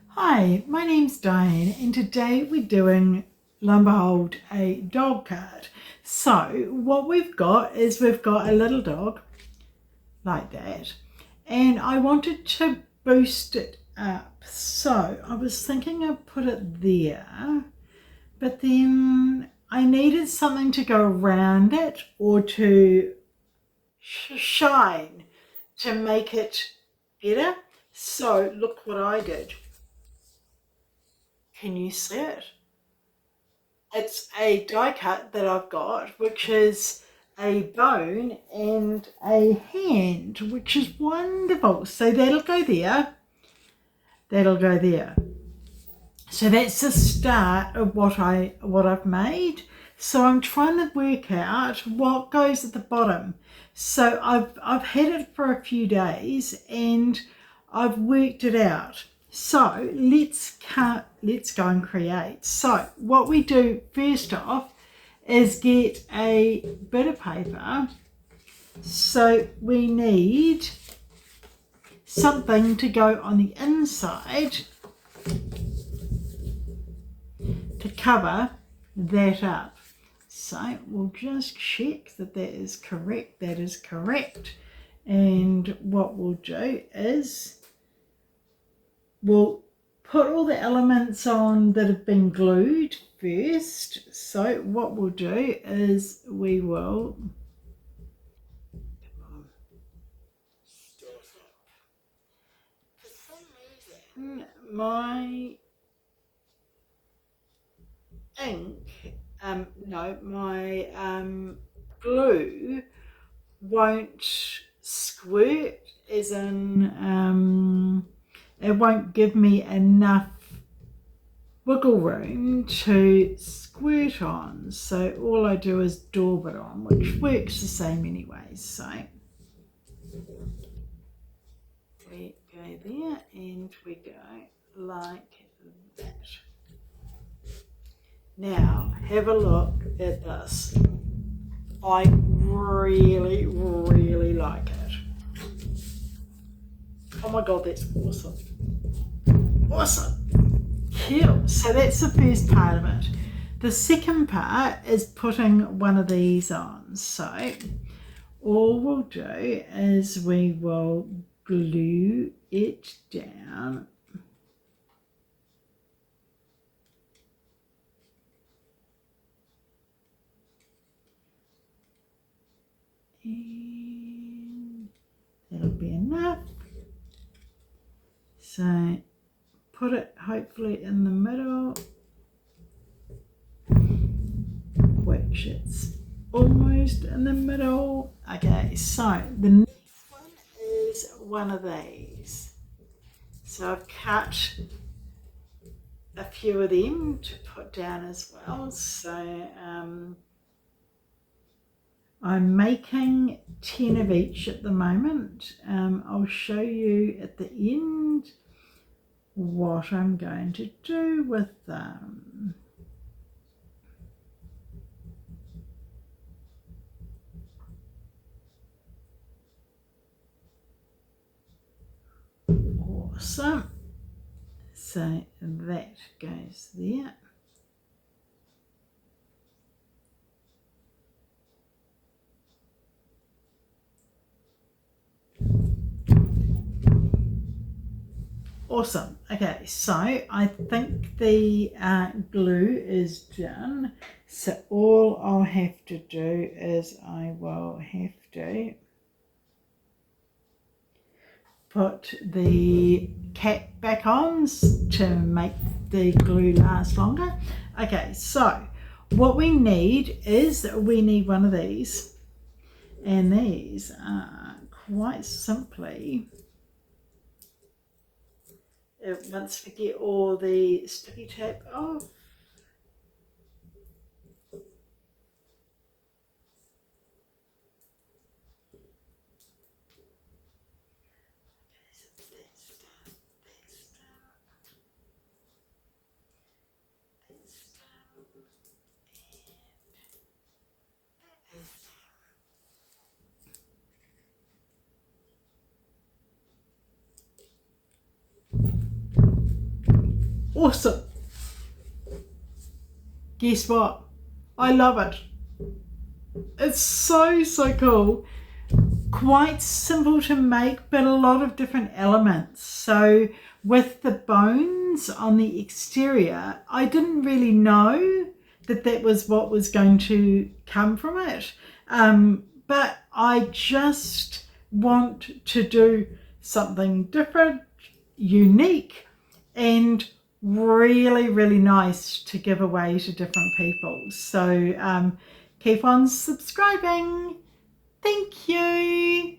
Hi, my name's Diane and today we're doing, lo and behold, a dog card. So what we've got is we've got a little dog like that and I wanted to boost it up. So I was thinking I'd put it there, but then I needed something to go around it or to shine to make it better. So look what I did. Can you see it? It's a die cut that I've got, which is a bone and a hand, which is wonderful. So that'll go there, that'll go there. So that's the start of what I've made. So I'm trying to work out what goes at the bottom. So I've had it for a few days and I've worked it out. So let's go and create. So what we do first off is get a bit of paper. So we need something to go on the inside to cover that up. So we'll just check that that is correct. That is correct. And what we'll do is we'll put all the elements on that have been glued first. So what we'll do is we will for some reason my ink, my glue won't squirt, as in it won't give me enough wiggle room to squirt on. So all I do is daub it on, which works the same anyway. So we go there and we go like that. Now have a look at this. I really, really like it. Oh my god, that's awesome. Awesome. Cute. So that's the first part of it. The second part is putting one of these on. So all we'll do is we will glue it down. And that'll be enough. So put it hopefully in the middle, which it's almost in the middle. Okay, so the next one is one of these. So I've cut a few of them to put down as well. So I'm making 10 of each at the moment. I'll show you at the end what I'm going to do with them. Awesome. So that goes there. Awesome. Okay, so I think the glue is done. So all I'll have to do is I will have to put the cap back on to make the glue last longer. Okay, so what we need is we need one of these, and these are quite simply, once we get all the sticky tape off, awesome. Guess what? I love it. It's so, so cool. Quite simple to make, but a lot of different elements. So with the bones on the exterior, I didn't really know that that was what was going to come from it. But I just want to do something different, unique, and really, really nice to give away to different people. So keep on subscribing. Thank you.